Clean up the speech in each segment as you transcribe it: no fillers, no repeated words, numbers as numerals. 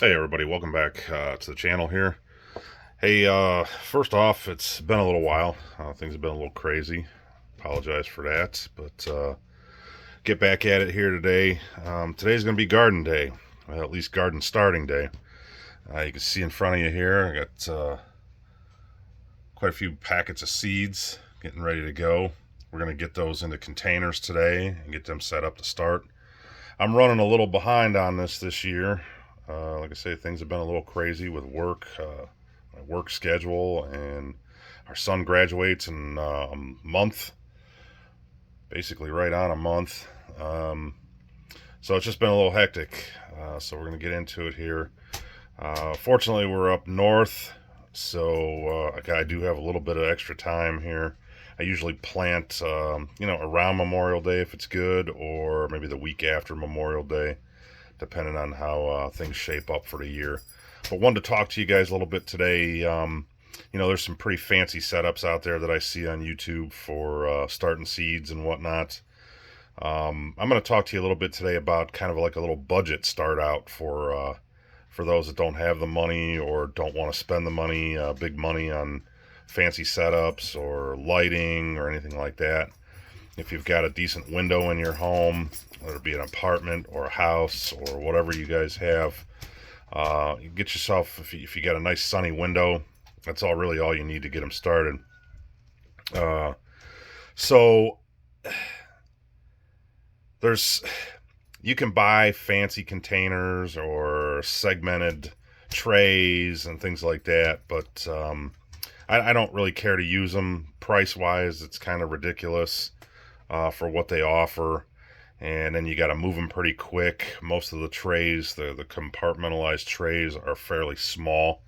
Hey everybody, welcome back to the channel here. Hey, first off, it's been a little while. Things have been a little crazy. Apologize for that, but get back at it here today. Today's going to be garden day, well, at least garden starting day. You can see in front of you here, I got quite a few packets of seeds getting ready to go. We're going to get those into containers today and get them set up to start. I'm running a little behind on this year. Like I say, things have been a little crazy with work, my work schedule, and our son graduates in a month, basically right on a month. So it's just been a little hectic. So we're going to get into it here. Fortunately, we're up north, so I do have a little bit of extra time here. I usually plant, around Memorial Day if it's good, or maybe the week after Memorial Day, depending on how things shape up for the year. But wanted to talk to you guys a little bit today. There's some pretty fancy setups out there that I see on YouTube for starting seeds and whatnot. I'm going to talk to you a little bit today about kind of like a little budget start out for those that don't have the money or don't want to spend the money, big money on fancy setups or lighting or anything like that. If you've got a decent window in your home, whether it be an apartment or a house or whatever you guys have, you get yourself, if you got a nice sunny window, that's really all you need to get them started. So you can buy fancy containers or segmented trays and things like that, but I don't really care to use them. Price wise, it's kind of ridiculous for what they offer, and then you got to move them pretty quick. Most of the trays, the compartmentalized trays, are fairly small.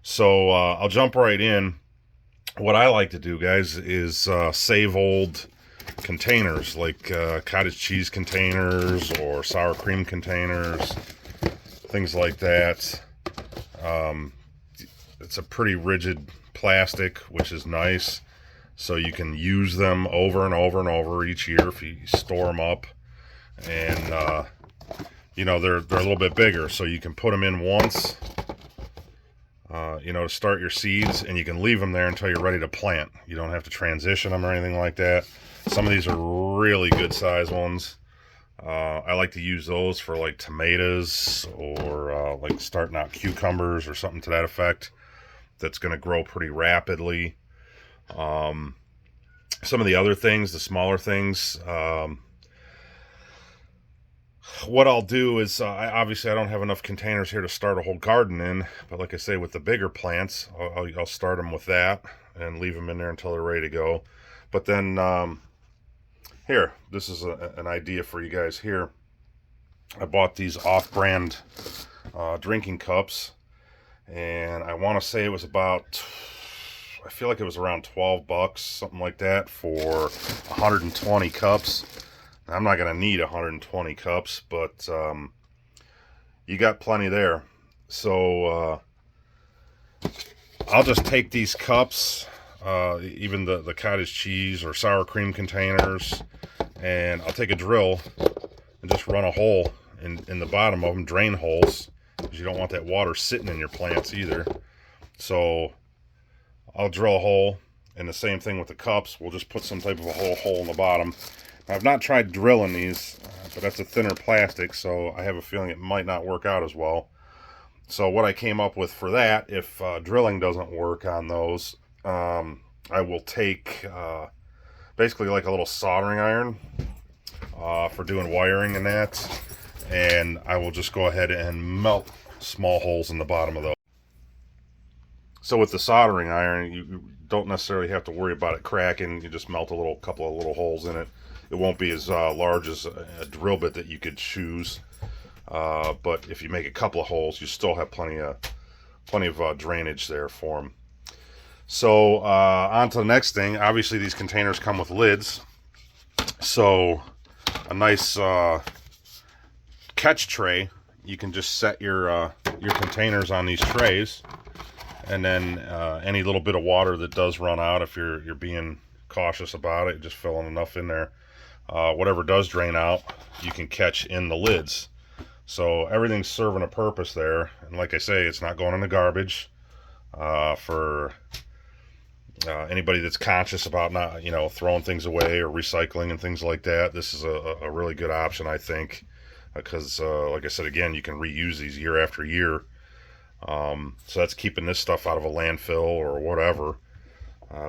So I'll jump right in. What I like to do, guys, is save old containers, like cottage cheese containers or sour cream containers, things like that. It's a pretty rigid plastic, which is nice, so you can use them over and over and over each year if you store them up. And they're a little bit bigger, so you can put them in once, to start your seeds, and you can leave them there until you're ready to plant. You don't have to transition them or anything like that. Some of these are really good size ones. I like to use those for like tomatoes or like starting out cucumbers or something to that effect that's going to grow pretty rapidly. Some of the other things, the smaller things, what I'll do is, obviously I don't have enough containers here to start a whole garden in, but like I say, with the bigger plants, I'll start them with that and leave them in there until they're ready to go. But then, here, this is an idea for you guys here. I bought these off-brand drinking cups, and I want to say it was about, I feel like it was around 12 bucks, something like that, for 120 cups. Now, I'm not going to need 120 cups, but you got plenty there. So I'll just take these cups, even the cottage cheese or sour cream containers, and I'll take a drill and just run a hole in the bottom of them, drain holes, because you don't want that water sitting in your plants either. So I'll drill a hole, and the same thing with the cups. We'll just put some type of a hole in the bottom. Now, I've not tried drilling these, but that's a thinner plastic, so I have a feeling it might not work out as well. So what I came up with for that, if drilling doesn't work on those, I will take basically like a little soldering iron for doing wiring and that, and I will just go ahead and melt small holes in the bottom of those. So with the soldering iron, you don't necessarily have to worry about it cracking. You just melt a couple of little holes in it. It won't be as large as a drill bit that you could choose, but if you make a couple of holes, you still have plenty of drainage there for them. So on to the next thing. Obviously, these containers come with lids, so a nice catch tray. You can just set your containers on these trays, and then any little bit of water that does run out, if you're being cautious about it, just filling enough in there. Whatever does drain out, you can catch in the lids. So everything's serving a purpose there. And like I say, it's not going in the garbage. For anybody that's conscious about not, throwing things away or recycling and things like that, this is a really good option, I think, because like I said, again, you can reuse these year after year. So that's keeping this stuff out of a landfill or whatever,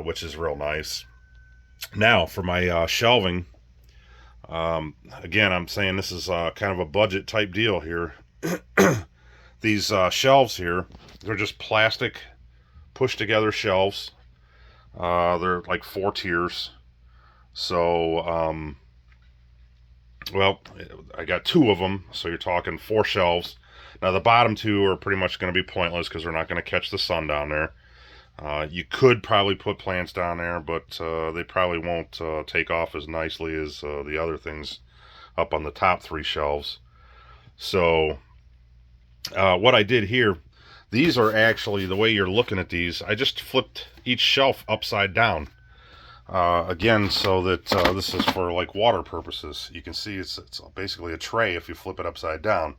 which is real nice. Now for my shelving, again, I'm saying this is kind of a budget type deal here. These shelves here, they're just plastic push together shelves. They're like 4 tiers. So, well, I got 2 of them, so you're talking 4 shelves. Now the bottom 2 are pretty much going to be pointless because they're not going to catch the sun down there. You could probably put plants down there, but they probably won't take off as nicely as the other things up on the top 3 shelves. So what I did here, these are actually, the way you're looking at these, I just flipped each shelf upside down. Again, so that this is for like water purposes. You can see it's basically a tray if you flip it upside down.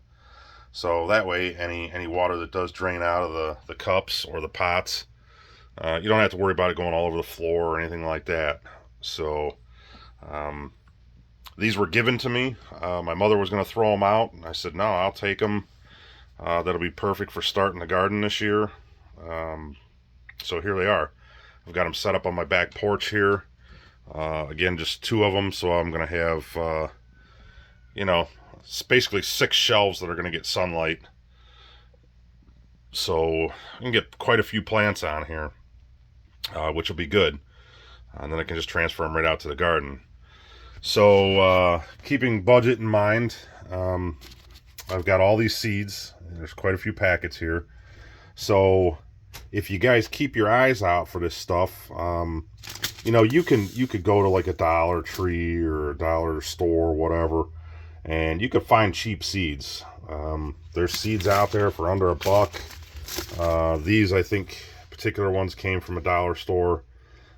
So that way, any water that does drain out of the cups or the pots, you don't have to worry about it going all over the floor or anything like that. So these were given to me. My mother was going to throw them out, and I said, no, I'll take them. That'll be perfect for starting the garden this year. So here they are. I've got them set up on my back porch here. Again, just 2 of them, so I'm going to have, it's basically 6 shelves that are going to get sunlight. So I can get quite a few plants on here, which will be good. And then I can just transfer them right out to the garden. So keeping budget in mind, I've got all these seeds. There's quite a few packets here. So if you guys keep your eyes out for this stuff, you could go to like a Dollar Tree or a dollar store or whatever, and you could find cheap seeds. There's seeds out there for under $1. These, I think, particular ones came from a dollar store.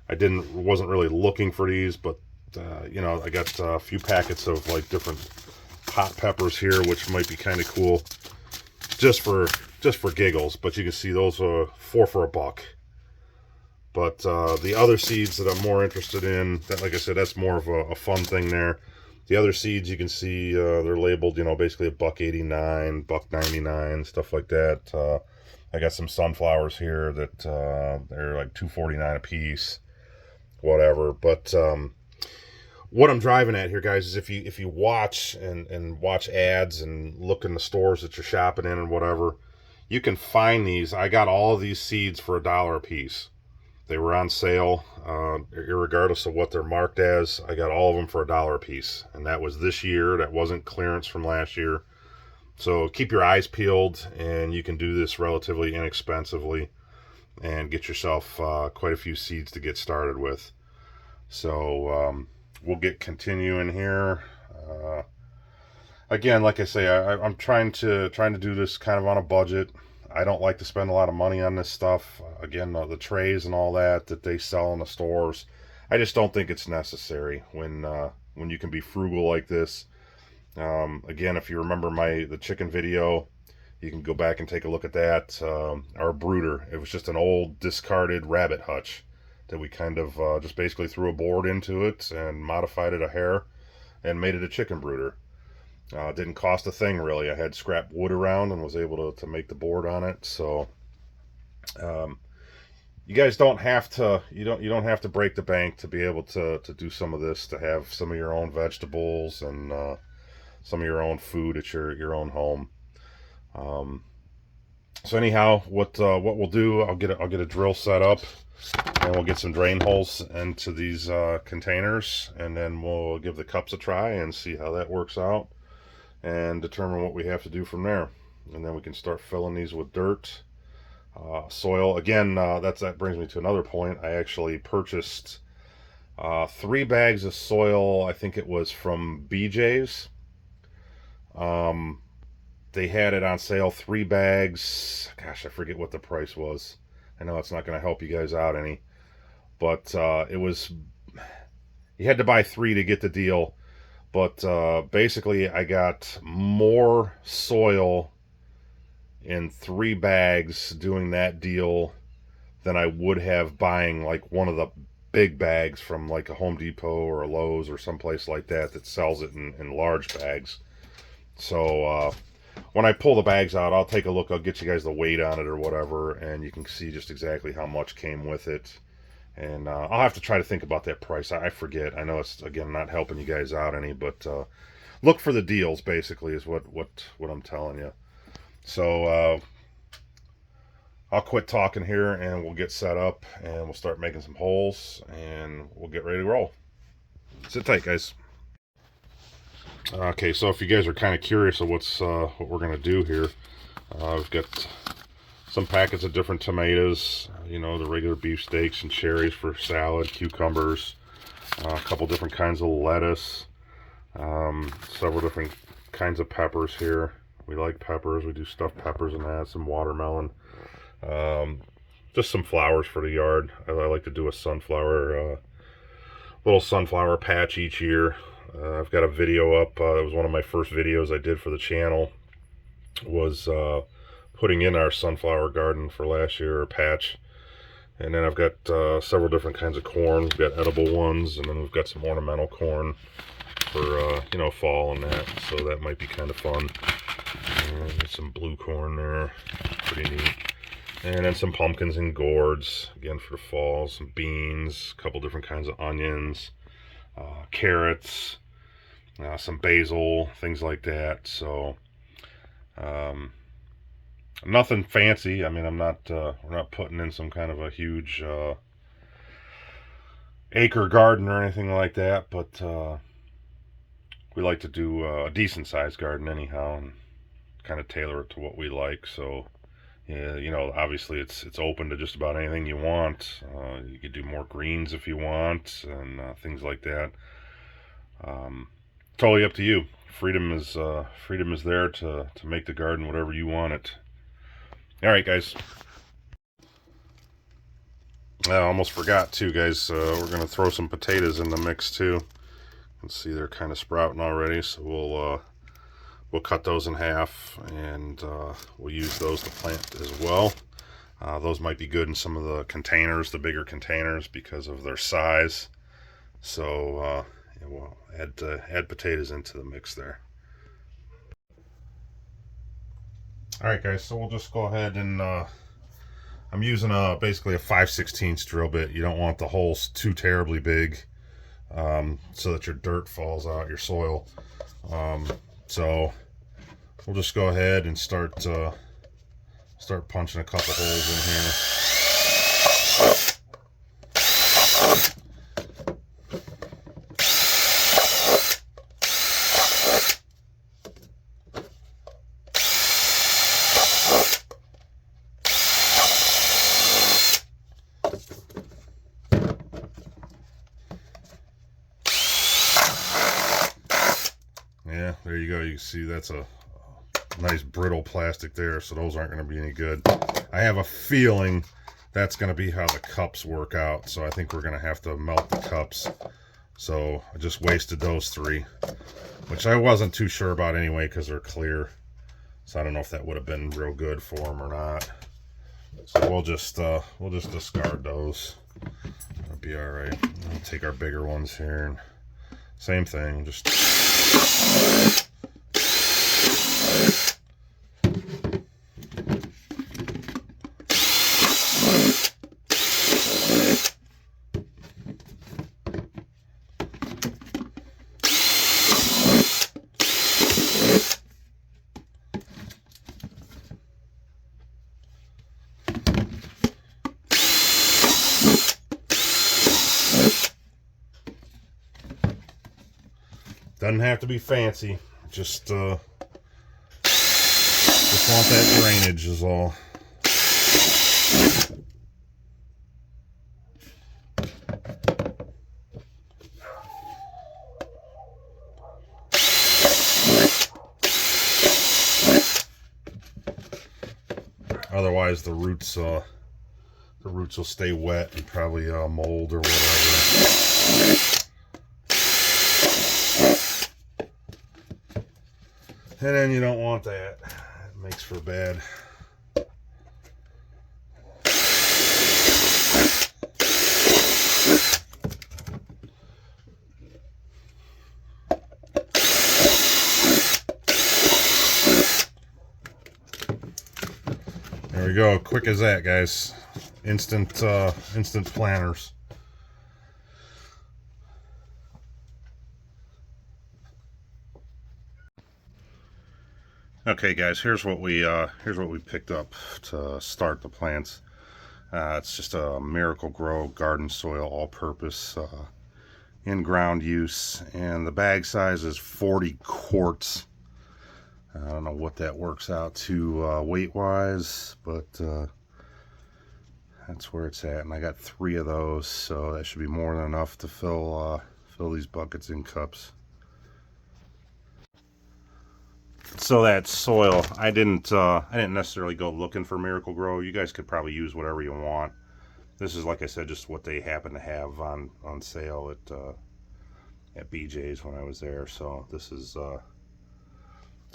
I wasn't really looking for these, but I got a few packets of like different hot peppers here, which might be kind of cool, just for giggles. But you can see those are 4 for $1. But the other seeds that I'm more interested in, that, like I said, that's more of a fun thing there. The other seeds, you can see they're labeled, basically $1.89, $1.99, stuff like that. I got some sunflowers here that they're like $2.49 a piece, whatever. But what I'm driving at here, guys, is if you watch and watch ads and look in the stores that you're shopping in and whatever, you can find these. I got all of these seeds for $1 a piece. They were on sale, irregardless of what they're marked as. I got all of them for $1 a piece, and that was this year. That wasn't clearance from last year. So keep your eyes peeled, and you can do this relatively inexpensively and get yourself quite a few seeds to get started with. So we'll get continuing here. Again, like I say, I'm trying to do this kind of on a budget. I don't like to spend a lot of money on this stuff. Again, the trays and all that they sell in the stores, I just don't think it's necessary when you can be frugal like this. Again, if you remember the chicken video, you can go back and take a look at that. Our brooder, it was just an old discarded rabbit hutch that we kind of just basically threw a board into it and modified it a hair and made it a chicken brooder. Didn't cost a thing really. I had scrap wood around and was able to make the board on it. So you guys don't have to you don't have to break the bank to be able to do some of this, to have some of your own vegetables and some of your own food at your own home. So anyhow, what we'll do, I'll get a drill set up, and we'll get some drain holes into these containers, and then we'll give the cups a try and see how that works out, and determine what we have to do from there. And then we can start filling these with dirt, soil. Again, that brings me to another point. I actually purchased 3 bags of soil. I think it was from BJ's. They had it on sale, 3 bags. Gosh, I forget what the price was. I know it's not going to help you guys out any, but it was, you had to buy 3 to get the deal. But basically, I got more soil in 3 bags doing that deal than I would have buying like one of the big bags from like a Home Depot or a Lowe's or someplace like that that sells it in large bags. So when I pull the bags out, I'll take a look. I'll get you guys the weight on it or whatever, and you can see just exactly how much came with it. And I'll have to try to think about that price. I forget. I know it's, again, not helping you guys out any, but look for the deals, basically, is what I'm telling you. So I'll quit talking here, and we'll get set up, and we'll start making some holes, and we'll get ready to roll. Sit tight, guys. Okay, so if you guys are kind of curious of what we're going to do here, I've got some packets of different tomatoes, you know, the regular beefsteaks and cherries for salad, cucumbers, a couple different kinds of lettuce, several different kinds of peppers here. We like peppers. We do stuffed peppers and that, some watermelon, just some flowers for the yard. I like to do a sunflower, little sunflower patch each year. I've got a video up. It was one of my first videos I did for the channel. Was putting in our sunflower garden for last year, or patch. And then I've got several different kinds of corn. We've got edible ones, and then we've got some ornamental corn for you know, fall and that. So that might be kind of fun. And some blue corn there, pretty neat. And then some pumpkins and gourds, again for the fall. Some beans, a couple different kinds of onions, carrots, some basil, things like that. So nothing fancy. I mean, I'm not we're not putting in some kind of a huge acre garden or anything like that, but we like to do a decent sized garden anyhow, and kind of tailor it to what we like. So yeah, you know, obviously it's open to just about anything you want. You could do more greens if you want, and things like that. Totally up to you. Freedom is there to make the garden whatever you want it. All right, guys. I almost forgot too, guys. We're gonna throw some potatoes in the mix too. You can see they're kind of sprouting already, so we'll cut those in half, and we'll use those to plant as well. Those might be good in some of the containers, the bigger containers, because of their size. So yeah, we'll add potatoes into the mix there. All right, guys, so we'll just go ahead and I'm using basically a 5/16 drill bit. You don't want the holes too terribly big, so that your dirt falls out, your soil. So we'll just go ahead and start punching a couple holes in here. Yeah, there you go. You can see that's a nice brittle plastic there, so those aren't going to be any good. I have a feeling that's going to be how the cups work out, so I think we're going to have to melt the cups. So I just wasted those 3, which I wasn't too sure about anyway because they're clear. So I don't know if that would have been real good for them or not. So we'll just discard those. That'll be all right. We'll take our bigger ones here, and same thing, just doesn't have to be fancy. Just want that drainage is all. Otherwise, the roots will stay wet and probably mold or whatever. And then you don't want that. It makes for bad. There we go. Quick as that, guys. Instant planters. Okay, guys. Here's what we picked up to start the plants. It's just a Miracle-Gro garden soil, all-purpose, in-ground use, and the bag size is 40 quarts. I don't know what that works out to weight-wise, but that's where it's at. And I got 3 of those, so that should be more than enough to fill these buckets and cups. So that soil, I didn't necessarily go looking for Miracle-Gro. You guys could probably use whatever you want. This is, like I said, just what they happen to have on sale at BJ's when I was there. So this is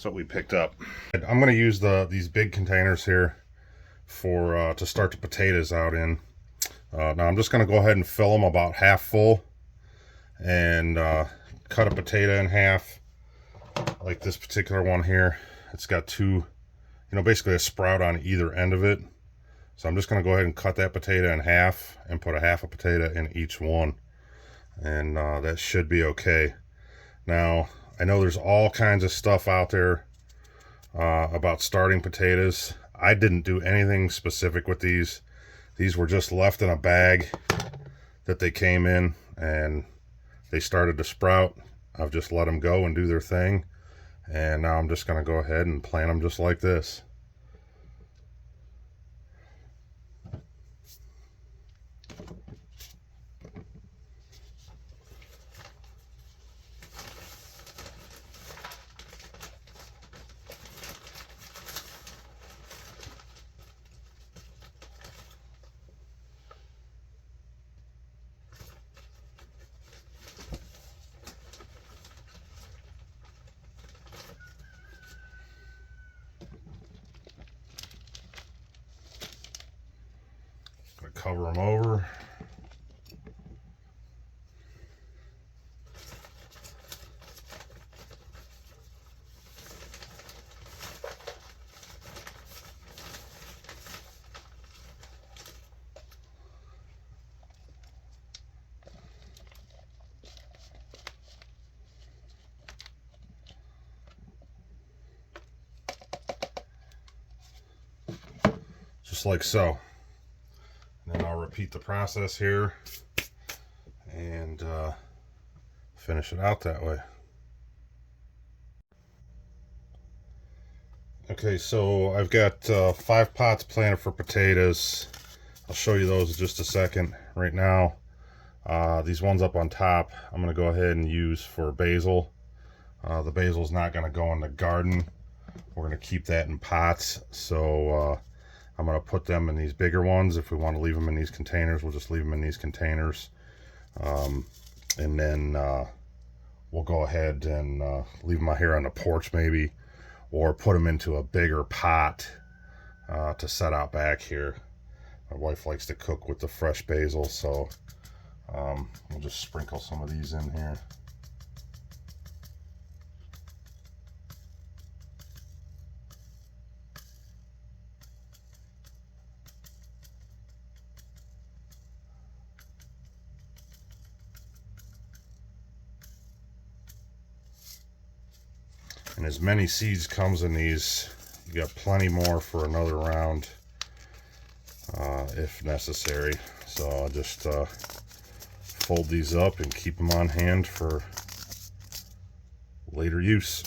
what we picked up. I'm going to use these big containers here for to start the potatoes out in. Now I'm just going to go ahead and fill them about half full and cut a potato in half. Like this particular one here, it's got 2, basically a sprout on either end of it. So I'm just going to go ahead and cut that potato in half and put a half a potato in each one. And that should be okay. Now, I know there's all kinds of stuff out there about starting potatoes. I didn't do anything specific with these. These were just left in a bag that they came in, and they started to sprout. I've just let them go and do their thing. And now I'm just going to go ahead and plant them just like this. Cover them over. Just like so. Then I'll repeat the process here and finish it out that way. Okay, so I've got 5 pots planted for potatoes. I'll show you those in just a second. Right now, these ones up on top, I'm going to go ahead and use for basil. The basil's not going to go in the garden. We're going to keep that in pots. So I'm going to put them in these bigger ones. If we want to leave them in these containers, we'll just leave them in these containers. And then we'll go ahead and leave them out here on the porch maybe, or put them into a bigger pot to set out back here. My wife likes to cook with the fresh basil, so we'll just sprinkle some of these in here. And as many seeds comes in these, you got plenty more for another round if necessary. So I'll just fold these up and keep them on hand for later use.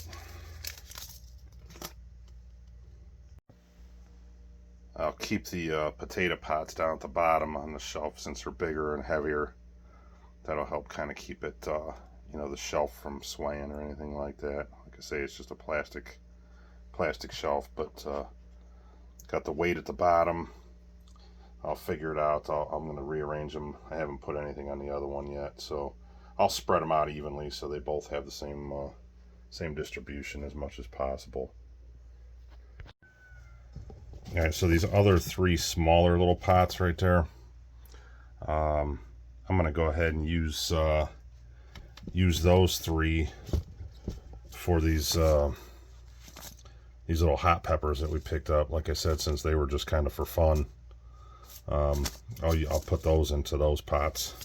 I'll keep the potato pots down at the bottom on the shelf since they're bigger and heavier. That'll help kind of keep it, the shelf from swaying or anything like that. Like I say, it's just a plastic shelf, but got the weight at the bottom. I'll figure it out. I'm going to rearrange them. I haven't put anything on the other one yet, so I'll spread them out evenly so they both have the same distribution as much as possible. All right, so these other 3 smaller little pots right there, I'm gonna go ahead and use those 3 for these little hot peppers that we picked up. Like I said, since they were just kind of for fun, I'll put those into those pots.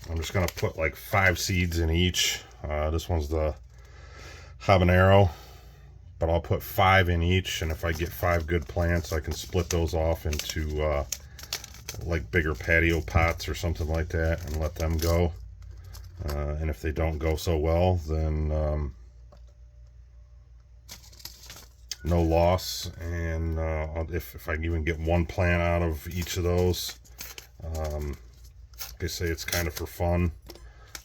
I'm just gonna put like 5 seeds in each. This one's the habanero, but I'll put 5 in each, and if I get 5 good plants, I can split those off into like bigger patio pots or something like that and let them go. And if they don't go so well, then no loss. And if I can even get 1 plant out of each of those, like I say, it's kind of for fun.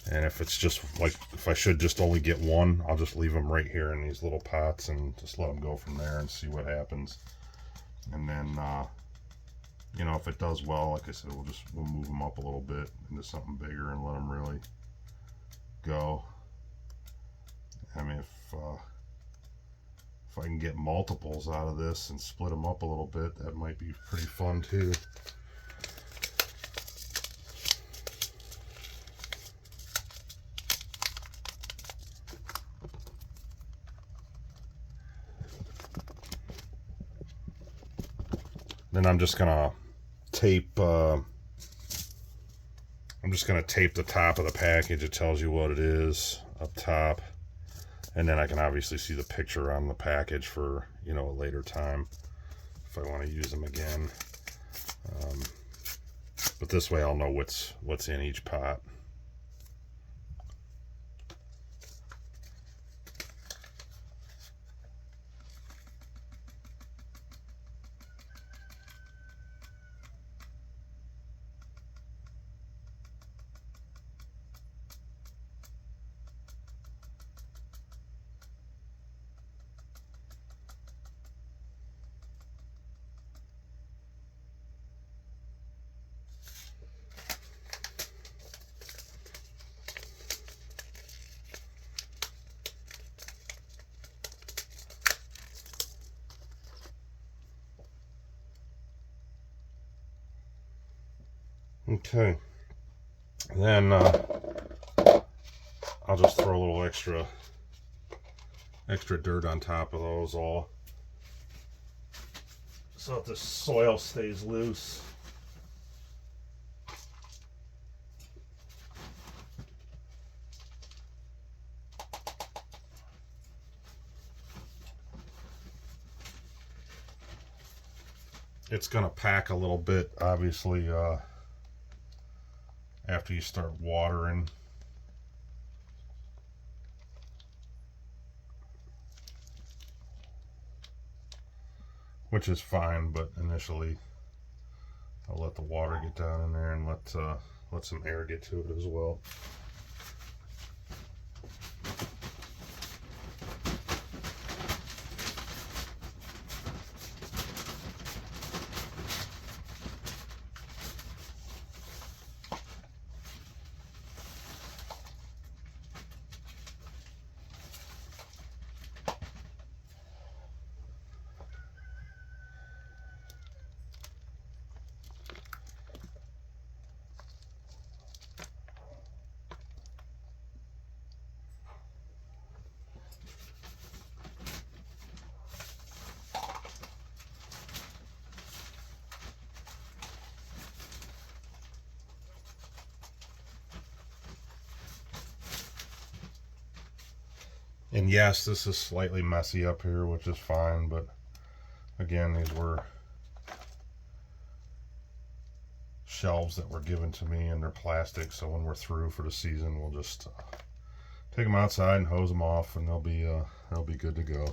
And if it's just like, if I should just only get 1, I'll just leave them right here in these little pots and just let them go from there and see what happens. And then you know, if it does well, like I said, we'll move them up a little bit into something bigger and let them really go. I mean, if I can get multiples out of this and split them up a little bit, that might be pretty fun too. Then I'm just gonna tape the top of the package. It tells you what it is up top, and then I can obviously see the picture on the package for, you know, a later time if I want to use them again. But this way I'll know what's in each pot. Okay, then I'll just throw a little extra dirt on top of those all, so that the soil stays loose. It's gonna pack a little bit, obviously, after you start watering. Which is fine, but initially I'll let the water get down in there and let some air get to it as well. And yes, this is slightly messy up here, which is fine, but again, these were shelves that were given to me, and they're plastic, so when we're through for the season, we'll just take them outside and hose them off, and they'll be good to go.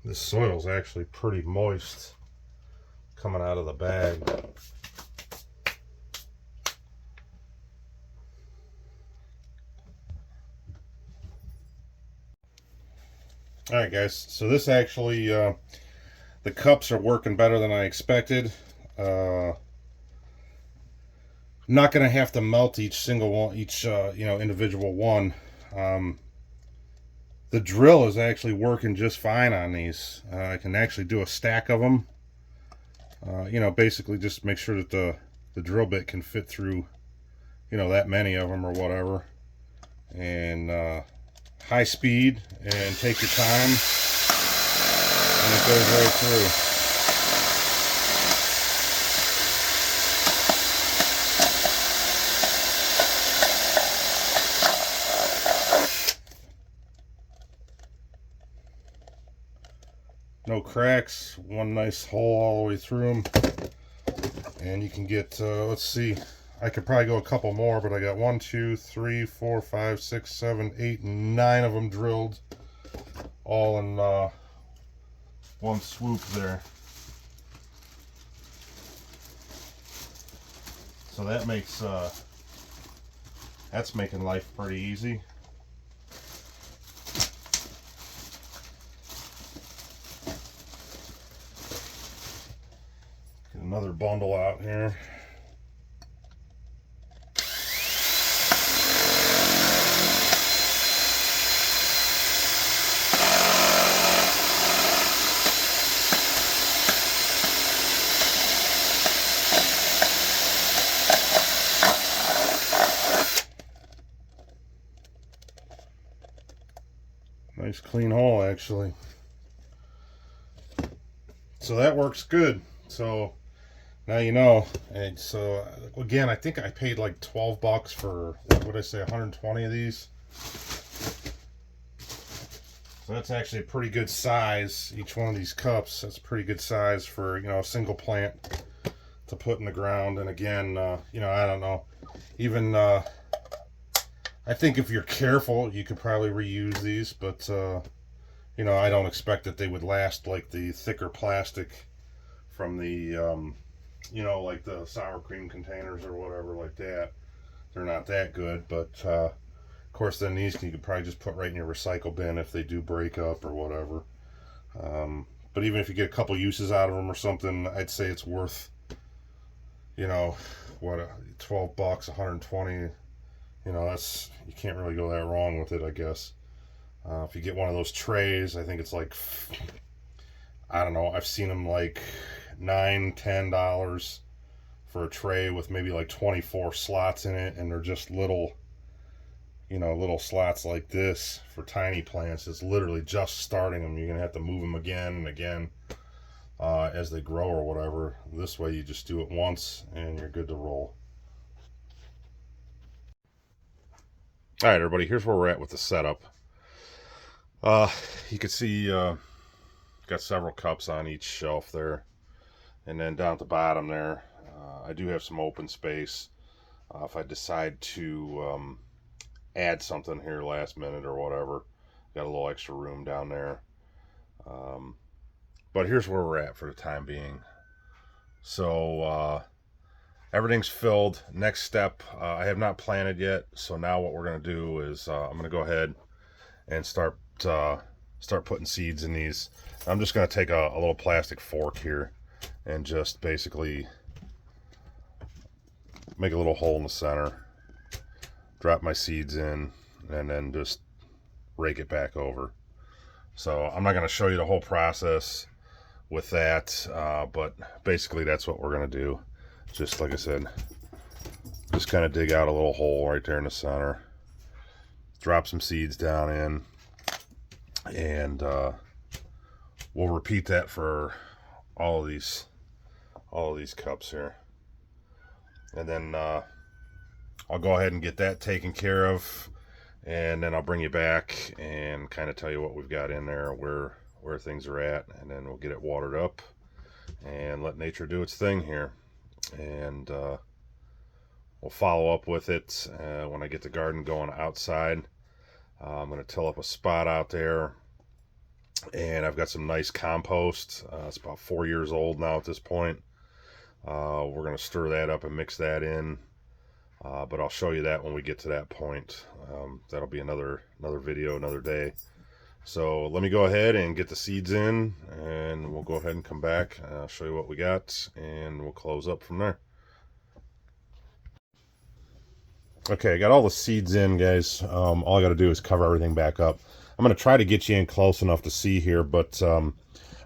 This soil is actually pretty moist coming out of the bag. Alright guys, so this actually, the cups are working better than I expected. I'm not going to have to melt each single one, individual one. The drill is actually working just fine on these. I can actually do a stack of them. Basically just make sure that the drill bit can fit through, that many of them or whatever. And high speed, and take your time, and it goes right through. No cracks, one nice hole all the way through them, and you can get, let's see, I could probably go a couple more, but I got 1, 2, 3, 4, 5, 6, 7, 8, 9 of them drilled, all in one swoop there. So that makes, that's making life pretty easy. Get another bundle out here. Nice clean hole actually. So that works good. So now you know. And so again, I think I paid like 12 bucks for, what would I say, 120 of these. So that's actually a pretty good size. Each one of these cups, that's a pretty good size for, a single plant to put in the ground. And again, I don't know, even I think if you're careful, you could probably reuse these, but I don't expect that they would last like the thicker plastic from the like the sour cream containers or whatever like that. They're not that good, but of course then these you could probably just put right in your recycle bin if they do break up or whatever. But even if you get a couple uses out of them or something, I'd say it's worth, what, 12 bucks, 120. That's, you can't really go that wrong with it, I guess. If you get one of those trays, I think it's like, I don't know, I've seen them like $9, $10 for a tray with maybe like 24 slots in it, and they're just little, little slots like this for tiny plants. It's literally just starting them. You're gonna have to move them again and again as they grow or whatever. This way you just do it once and you're good to roll. All right, everybody, here's where we're at with the setup. You can see got several cups on each shelf there, and then down at the bottom there, I do have some open space. If I decide to add something here last minute or whatever, got a little extra room down there. But here's where we're at for the time being. So everything's filled. Next step, I have not planted yet, so now what we're going to do is I'm going to go ahead and start putting seeds in these. I'm just going to take a little plastic fork here and just basically make a little hole in the center, drop my seeds in, and then just rake it back over. So I'm not going to show you the whole process with that, but basically that's what we're going to do. Just like I said, just kind of dig out a little hole right there in the center, drop some seeds down in, and we'll repeat that for all of these cups here. And then I'll go ahead and get that taken care of, and then I'll bring you back and kind of tell you what we've got in there, where things are at, and then we'll get it watered up and let nature do its thing here. And we'll follow up with it when I get the garden going outside. I'm going to till up a spot out there, and I've got some nice compost. It's about 4 years old now at this point. We're going to stir that up and mix that in, but I'll show you that when we get to that point. That'll be another video, another day. So let me go ahead and get the seeds in, and we'll go ahead and come back. I'll show you what we got, and we'll close up from there. Okay, I got all the seeds in, guys. All I got to do is cover everything back up. I'm going to try to get you in close enough to see here, but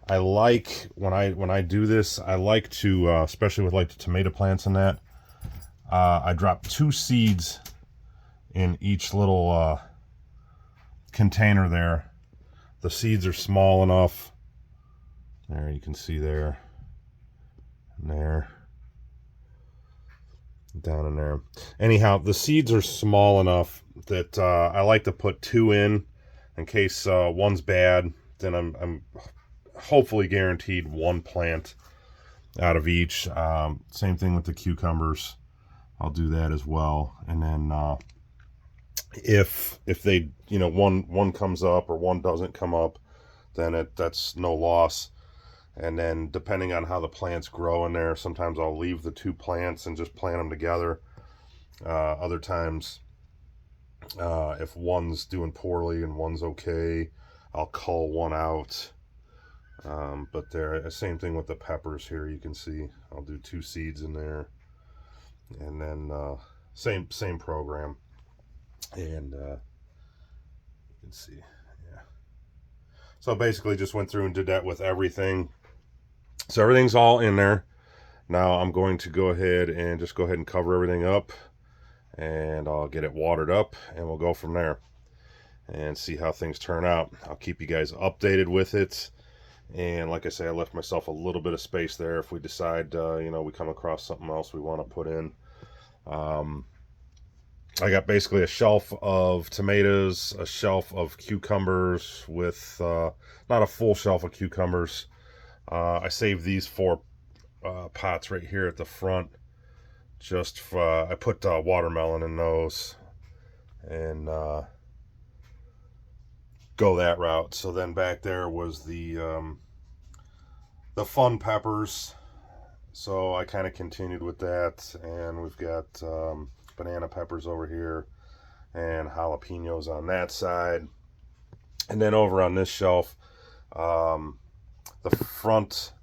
I like, when I do this, I like to, especially with like the tomato plants and that, I drop 2 seeds in each little container there. The seeds are small enough. There, you can see there, and there, down in there. Anyhow, the seeds are small enough that I like to put 2 in case one's bad. Then I'm hopefully guaranteed 1 plant out of each. Same thing with the cucumbers. I'll do that as well. And then if they, you know, one comes up or one doesn't come up, then that's no loss. And then depending on how the plants grow in there, sometimes I'll leave the 2 plants and just plant them together. Other times, if one's doing poorly and one's okay, I'll cull one out. But there, same thing with the peppers here. You can see I'll do 2 seeds in there, and then same program. And you can see, yeah. So basically just went through and did that with everything. So everything's all in there. Now I'm going to go ahead and cover everything up, and I'll get it watered up, and we'll go from there and see how things turn out. I'll keep you guys updated with it. And like I say, I left myself a little bit of space there if we decide, you know, we come across something else we want to put in. I got basically a shelf of tomatoes, a shelf of cucumbers with, not a full shelf of cucumbers. I saved these 4 pots right here at the front. Just for, I put watermelon in those, and go that route. So then back there was the fun peppers. So I kind of continued with that, and we've got banana peppers over here and jalapenos on that side. And then over on this shelf, the front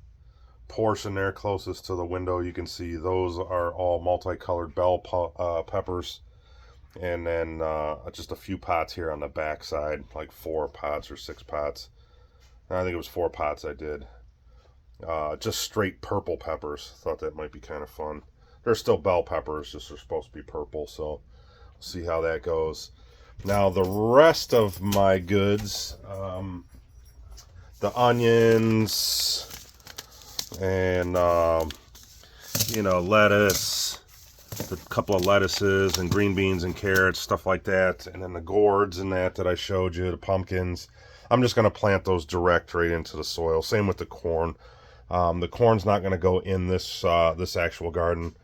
portion there closest to the window, you can see those are all multicolored bell peppers. And then just a few pots here on the back side, like 4 pots or 6 pots. I think it was 4 pots I did. Just straight purple peppers. Thought that might be kind of fun. They're still bell peppers, just they're supposed to be purple, so we'll see how that goes. Now the rest of my goods, the onions and you know, lettuce, a couple of lettuces and green beans and carrots, stuff like that, and then the gourds and that I showed you, the pumpkins. I'm just going to plant those direct right into the soil. Same with the corn. The corn's not going to go in this this actual garden.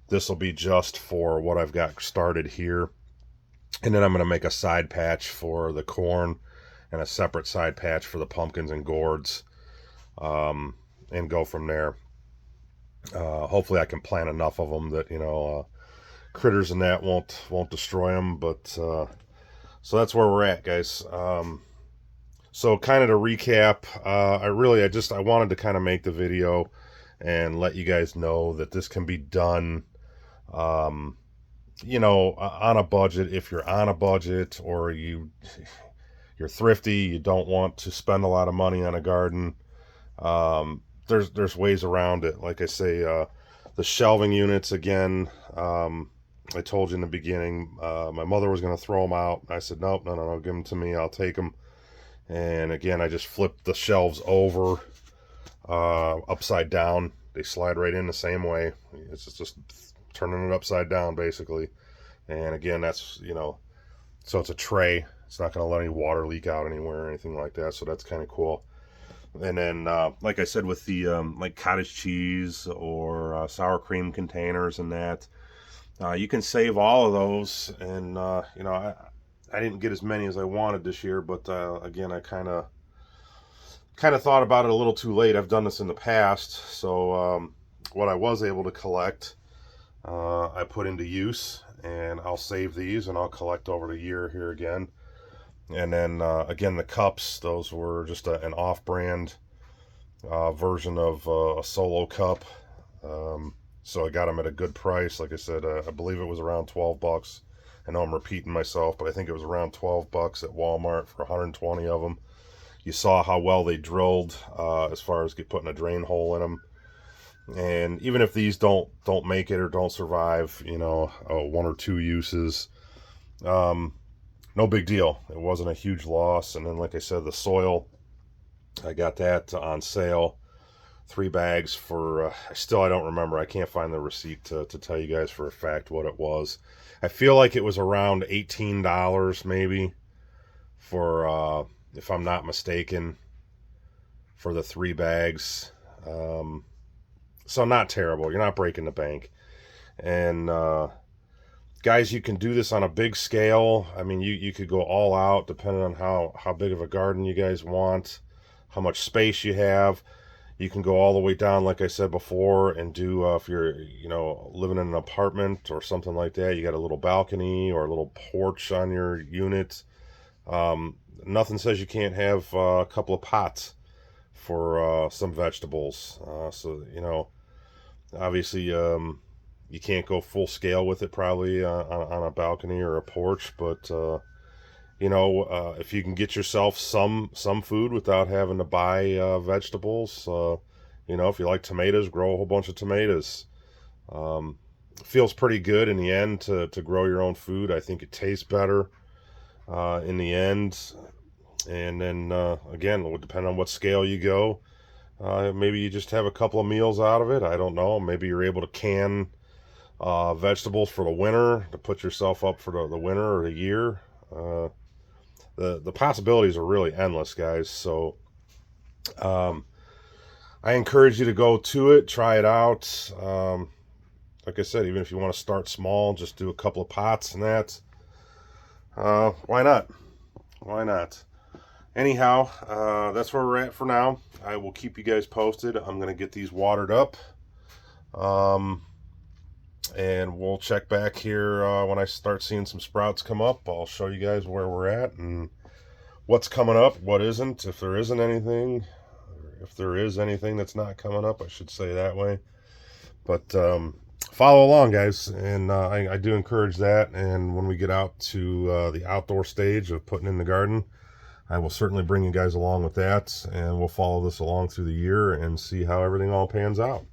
This will be just for what I've got started here. And then I'm going to make a side patch for the corn and a separate side patch for the pumpkins and gourds, and go from there. Hopefully I can plant enough of them that, you know, critters and that won't destroy them. But so that's where we're at, guys. So kind of to recap, I wanted to kind of make the video and let you guys know that this can be done, you know, on a budget, if you're on a budget, or you're thrifty, you don't want to spend a lot of money on a garden, there's ways around it. Like I say, the shelving units again. I told you in the beginning, my mother was going to throw them out. I said, nope, no, give them to me. I'll take them. And again, I just flipped the shelves over, upside down. They slide right in the same way. It's just turning it upside down, basically. And again, that's, you know, so it's a tray. It's not going to let any water leak out anywhere or anything like that. So that's kind of cool. And then, like I said, with the like cottage cheese or sour cream containers and that, you can save all of those. And you know, I didn't get as many as I wanted this year, but again, I kind of thought about it a little too late. I've done this in the past, so what I was able to collect, I put into use, and I'll save these and I'll collect over the year here again. And then again, the cups, those were just an off-brand version of a Solo cup. So I got them at a good price. Like I said, I believe it was around 12 bucks. I know I'm repeating myself, but I think it was around 12 bucks at Walmart for 120 of them. You saw how well they drilled as far as putting a drain hole in them. And even if these don't make it or don't survive, you know, 1 or 2 uses, no big deal. It wasn't a huge loss. And then, like I said, the soil, I got that on sale. 3 bags for, I don't remember. I can't find the receipt to tell you guys for a fact what it was. I feel like it was around $18 maybe for, if I'm not mistaken, for the 3 bags. So not terrible. You're not breaking the bank. And guys, you can do this on a big scale. I mean, you could go all out depending on how big of a garden you guys want, how much space you have. You can go all the way down, like I said before, and do, if you're, you know, living in an apartment or something like that, you got a little balcony or a little porch on your unit. Nothing says you can't have a couple of pots for some vegetables. So, you know, obviously, you can't go full scale with it probably on a balcony or a porch, but you know, if you can get yourself some food without having to buy vegetables, you know, if you like tomatoes, grow a whole bunch of tomatoes. Feels pretty good in the end to grow your own food. I think it tastes better in the end. And then again, it would depend on what scale you go. Maybe you just have a couple of meals out of it. I don't know. Maybe you're able to can vegetables for the winter to put yourself up for the winter or the year. The possibilities are really endless, guys. So I encourage you to go to it, try it out. Like I said, even if you want to start small, just do a couple of pots and that. Why not? Why not? Anyhow, that's where we're at for now. I will keep you guys posted. I'm going to get these watered up. And we'll check back here when I start seeing some sprouts come up. I'll show you guys where we're at and what's coming up, what isn't, if there isn't anything. If there is anything that's not coming up, I should say that way. But follow along, guys, and I do encourage that. And when we get out to the outdoor stage of putting in the garden, I will certainly bring you guys along with that, and we'll follow this along through the year and see how everything all pans out.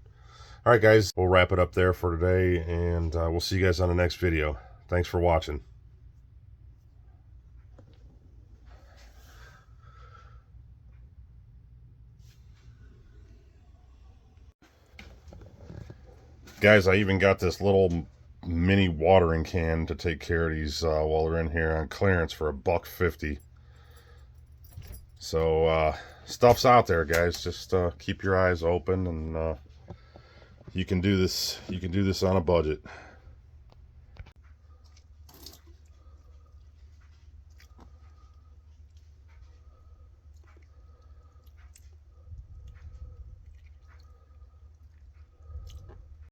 All right, guys, we'll wrap it up there for today, and we'll see you guys on the next video. Thanks for watching. Guys, I even got this little mini watering can to take care of these while they're in here on clearance for $1.50. So stuff's out there, guys. Just keep your eyes open, and you can do this. You can do this on a budget.